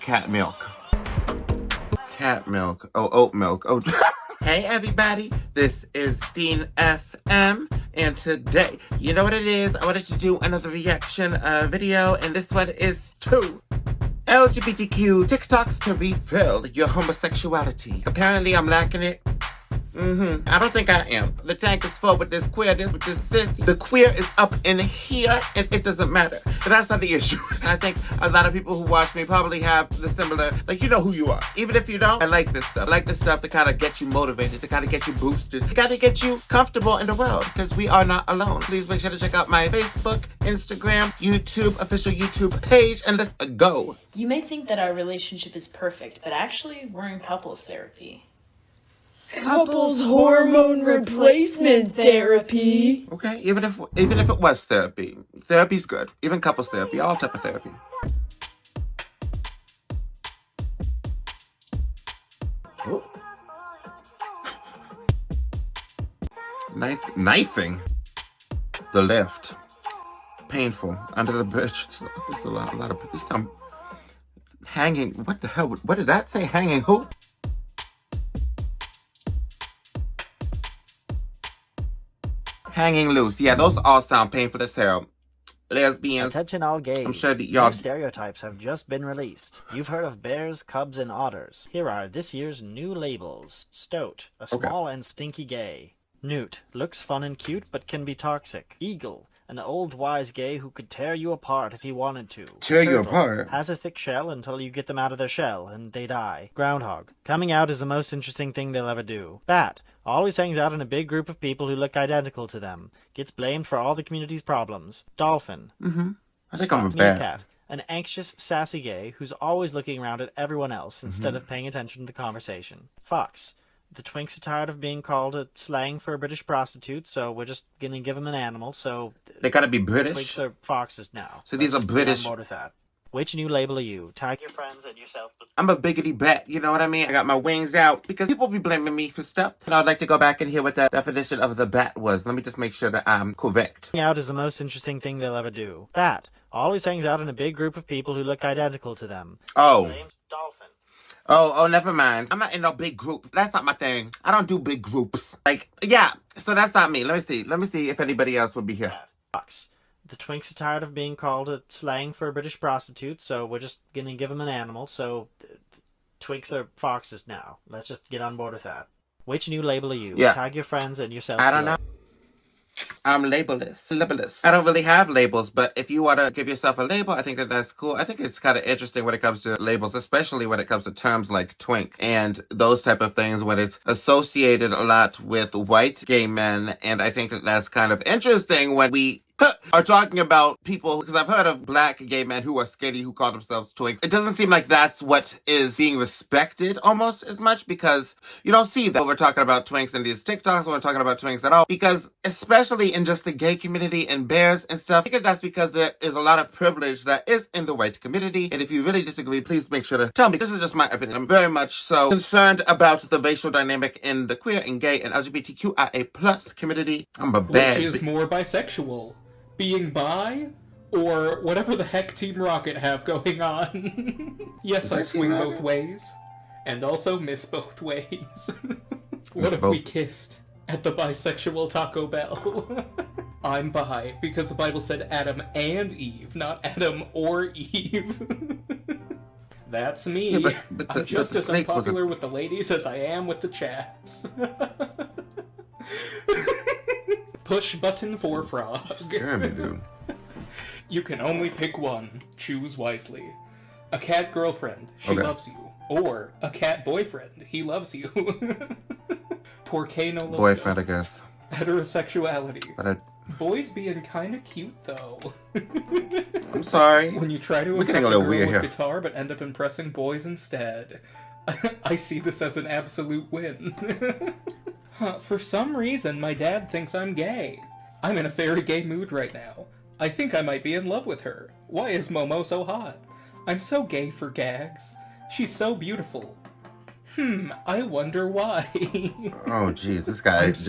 Cat milk. Cat milk. Oh, oat milk. Oh. Hey everybody, this is Dean FM, and today, you know what it is, I wanted to do another reaction video, and this one is to LGBTQ TikToks to refill your homosexuality. Apparently I'm lacking it. I don't think I am. The tank is full with this queerness, with this sissy. The queer is up in here, and it doesn't matter. But that's not the issue. I think a lot of people who watch me probably have the similar, like, you know who you are. Even if you don't, I like this stuff. I like this stuff to kind of get you motivated, to kind of get you boosted, to kind of get you comfortable in the world, because we are not alone. Please make sure to check out my Facebook, Instagram, YouTube, official YouTube page, and let's go. You may think that our relationship is perfect, but actually, we're in couples therapy. Couples hormone replacement therapy. Okay, even if it was therapy, therapy's good. Even couples therapy, all type of therapy. Ooh. Knifing. The lift. Painful. Under the bridge. There's a lot of there's some hanging. What the hell? What did that say? Hanging who? Hanging loose. Yeah, those all sound painful as hell. Lesbians. Attention all gays. I'm sure that y'all... New stereotypes have just been released. You've heard of bears, cubs, and otters. Here are this year's new labels. Stoat, a small and stinky gay. Newt, looks fun and cute but can be toxic. Eagle, an old wise gay who could tear you apart if he wanted to. Tear you Turtle, apart? has a thick shell until you get them out of their shell and they die. Groundhog, coming out is the most interesting thing they'll ever do. Bat, always hangs out in a big group of people who look identical to them. Gets blamed for all the community's problems. Dolphin. I think I'm a bat. Meerkat, an anxious, sassy gay who's always looking around at everyone else instead of paying attention to the conversation. Fox. The twinks are tired of being called a slang for a British prostitute, so we're just gonna give them an animal, so... They gotta be British? Twinks are foxes now. So these are British... On board with that. Which new label are you? Tag your friends and yourself. I'm a biggity bat, you know what I mean? I got my wings out, because people be blaming me for stuff. And I'd like to go back and hear what the definition of the bat was. Let me just make sure that I'm correct. Hanging out is the most interesting thing they'll ever do. Bat. Always hangs out in a big group of people who look identical to them. Oh. Name's Dolphin. Oh, never mind. I'm not in no big group. That's not my thing. I don't do big groups. Like, yeah, so that's not me. Let me see if anybody else would be here. Fox. The twinks are tired of being called a slang for a British prostitute, so we're just gonna give them an animal, so twinks are foxes now. Let's just get on board with that. Which new label are you? Yeah. Tag your friends and yourself. I don't know. I'm labelless. I don't really have labels, but if you want to give yourself a label, I think that's cool. I think it's kind of interesting when it comes to labels, especially when it comes to terms like twink and those type of things when it's associated a lot with white gay men. And I think that's kind of interesting when we are talking about people, because I've heard of black gay men who are skinny who call themselves twinks. It doesn't seem like that's what is being respected almost as much, because you don't see that when we're talking about twinks in these TikToks, when we're talking about twinks at all, because especially in just the gay community and bears and stuff, I think that's because there is a lot of privilege that is in the white community. And if you really disagree, please make sure to tell me. This is just my opinion. I'm very much so concerned about the racial dynamic in the queer and gay and LGBTQIA+ community. I'm a bad... Which is more bisexual? Being bi? Or whatever the heck Team Rocket have going on? Yes, I swing both ways. And also miss both ways. What if we kissed at the bisexual Taco Bell? I'm bi because the Bible said Adam and Eve, not Adam or Eve. That's me. Yeah, but I'm just as unpopular with the ladies as I am with the chaps. Push button for frog. Scare me, dude. You can only pick one. Choose wisely. A cat girlfriend. She loves you. Or a cat boyfriend. He loves you. Porque no lo boyfriend, I guess. Heterosexuality. But boys being kinda cute, though. I'm sorry. When you try to impress a girl with guitar but end up impressing boys instead. I see this as an absolute win. For some reason, my dad thinks I'm gay. I'm in a very gay mood right now. I think I might be in love with her. Why is Momo so hot? I'm so gay for gags. She's so beautiful. I wonder why. Oh, jeez, this guy's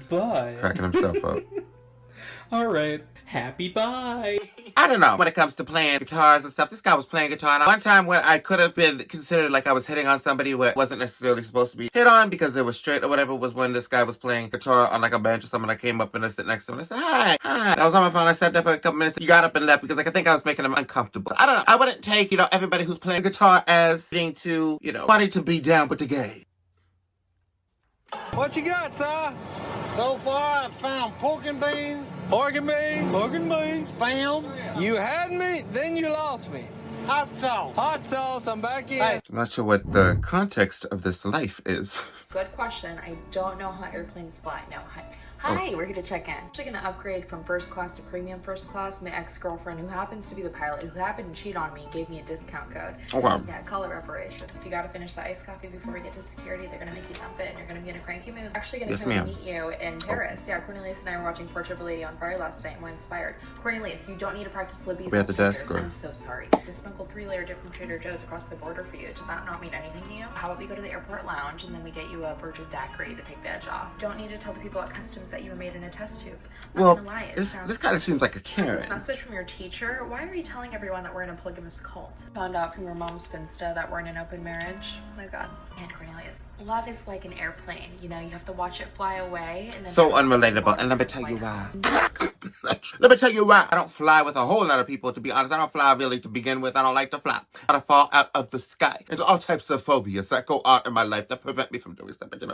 but... cracking himself up. Alright, happy bye! I don't know, when it comes to playing guitars and stuff. This guy was playing guitar. And one time when I could have been considered like I was hitting on somebody where it wasn't necessarily supposed to be hit on because they were straight or whatever, was when this guy was playing guitar on like a bench or something. I came up and I sit next to him and I said, hi. I was on my phone. I sat there for a couple minutes. He got up and left because like I think I was making him uncomfortable. I don't know. I wouldn't take, everybody who's playing guitar as being too, wanting to be down with the gay. What you got, sir? So far, I found pork and beans. Pork and beans. Pork and beans. Found. You had me, then you lost me. Hot sauce. Hot sauce, I'm back in. I'm not sure what the context of this life is. Good question. I don't know how airplanes fly. No, hi, we're here to check in. I'm actually gonna upgrade from first class to premium first class. My ex-girlfriend, who happens to be the pilot, who happened to cheat on me, gave me a discount code. Oh, wow. Yeah, color reparations. You gotta finish the iced coffee before we get to security. They're gonna make you jump in. You're gonna be in a cranky mood. Actually gonna come and meet you in Paris. Yeah, Cornelius and I were watching Portrait of a Lady on Fire last night and we're inspired. Cornelius, you don't need to practice libbies at the desk. I'm so sorry. They smuggled 3-layer dip from Trader Joe's across the border for you. Does that not mean anything to you? How about we go to the airport lounge and then we get you a Virgin daiquiri to take the edge off? Don't need to tell the people at customs that you were made in a test tube. Well, this kind of seems like a Karen. This message from your teacher. Why are you telling everyone that we're in a polygamous cult? Found out from your mom's finsta that we're in an open marriage. Oh my God. And Cornelius, love is like an airplane. You have to watch it fly away. And then so unrelatable. And let me tell you why. Let me tell you why. I don't fly with a whole lot of people, to be honest. I don't fly really to begin with. I don't like to fly. I fall out of the sky into all types of phobias that go on in my life that prevent me from doing stuff. But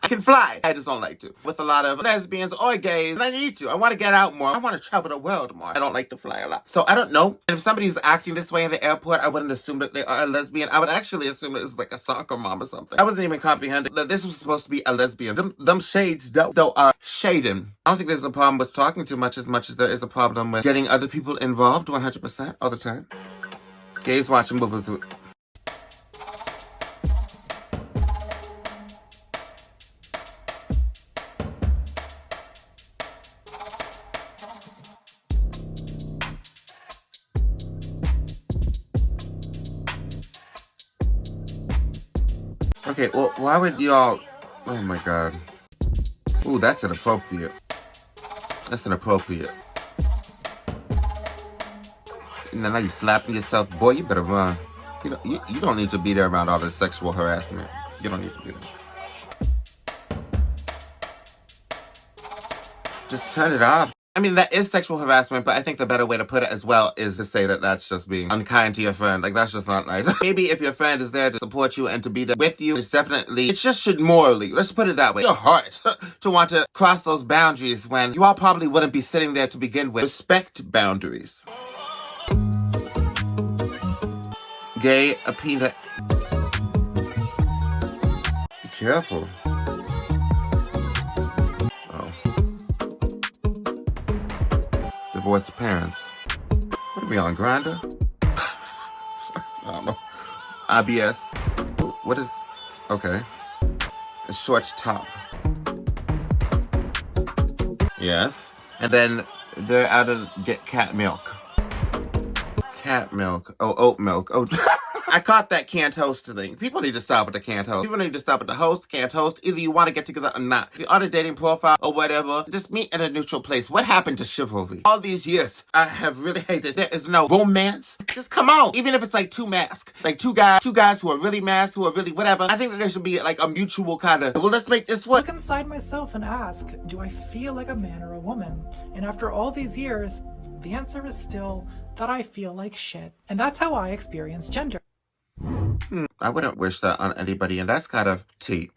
I can fly. I just don't like to. With a lot of lesbians or gays, and I need to. I want to get out more. I want to travel the world more. I don't like to fly a lot. So I don't know. And if somebody's acting this way in the airport, I wouldn't assume that they are a lesbian. I would actually assume that it's like a soccer mom or something. I wasn't even comprehending that this was supposed to be a lesbian. Them shades, though, are shading. I don't think there's a problem with talking too much as there is a problem with getting other people involved 100% all the time. Gays watching movies with... Okay, well, why would y'all... Oh my God. Ooh, that's inappropriate. That's inappropriate. Now you slapping yourself. Boy, you better run. You don't need to be there around all this sexual harassment. You don't need to be there. Just turn it off. I mean, that is sexual harassment, but I think the better way to put it as well is to say that that's just being unkind to your friend. Like, that's just not nice. Maybe if your friend is there to support you and to be there with you, it just should morally, let's put it that way, your heart to want to cross those boundaries when you all probably wouldn't be sitting there to begin with. Respect boundaries. Gay, a peanut. Be careful. Divorced parents. What are we on, Grindr? I don't know. IBS. What is... Okay. A short top. Yes. And then they're out of get cat milk. Cat milk. Oh, oat milk. Oh, I caught that can't host thing. People need to stop with the can't host. People need to stop with the host, can't host. Either you want to get together or not. If you're on a dating profile or whatever, just meet in a neutral place. What happened to chivalry? All these years, I have really hated. There is no romance. Just come on. Even if it's like two masks. Like two guys who are really masked, who are really whatever. I think that there should be like a mutual kind of, well, let's make this work. Look inside myself and ask, do I feel like a man or a woman? And after all these years, the answer is still that I feel like shit. And that's how I experience gender. I wouldn't wish that on anybody, and that's kind of T.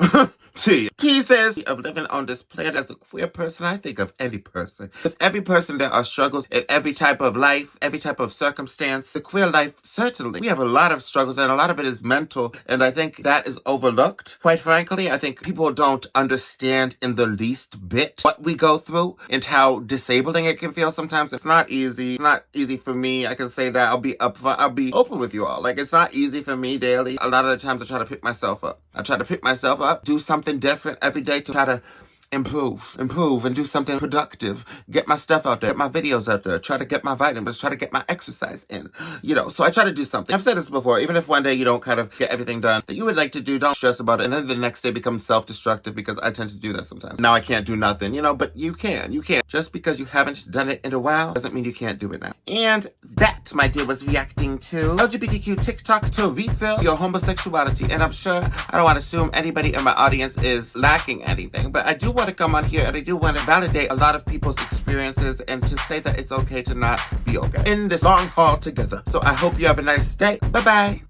T says, of living on this planet as a queer person, I think of any person. With every person, there are struggles in every type of life, every type of circumstance. The queer life, certainly. We have a lot of struggles, and a lot of it is mental, and I think that is overlooked. Quite frankly, I think people don't understand in the least bit what we go through and how disabling it can feel sometimes. It's not easy. It's not easy for me. I can say that. I'll be open with you all. Like, it's not easy for me daily. A lot of the times I try to pick myself up. Do something different every day to try to improve, and do something productive. Get my stuff out there, get my videos out there, try to get my vitamins, try to get my exercise in. So I try to do something. I've said this before, even if one day you don't kind of get everything done that you would like to do, don't stress about it. And then the next day becomes self-destructive, because I tend to do that sometimes. Now I can't do nothing, but you can. Just because you haven't done it in a while doesn't mean you can't do it now. And that, my dear, was reacting to LGBTQ TikToks to refill your homosexuality. And I'm sure I don't want to assume anybody in my audience is lacking anything, but I do want to come on here and I do want to validate a lot of people's experiences and to say that it's okay to not be okay in this long haul together. So I hope you have a nice day. Bye-bye.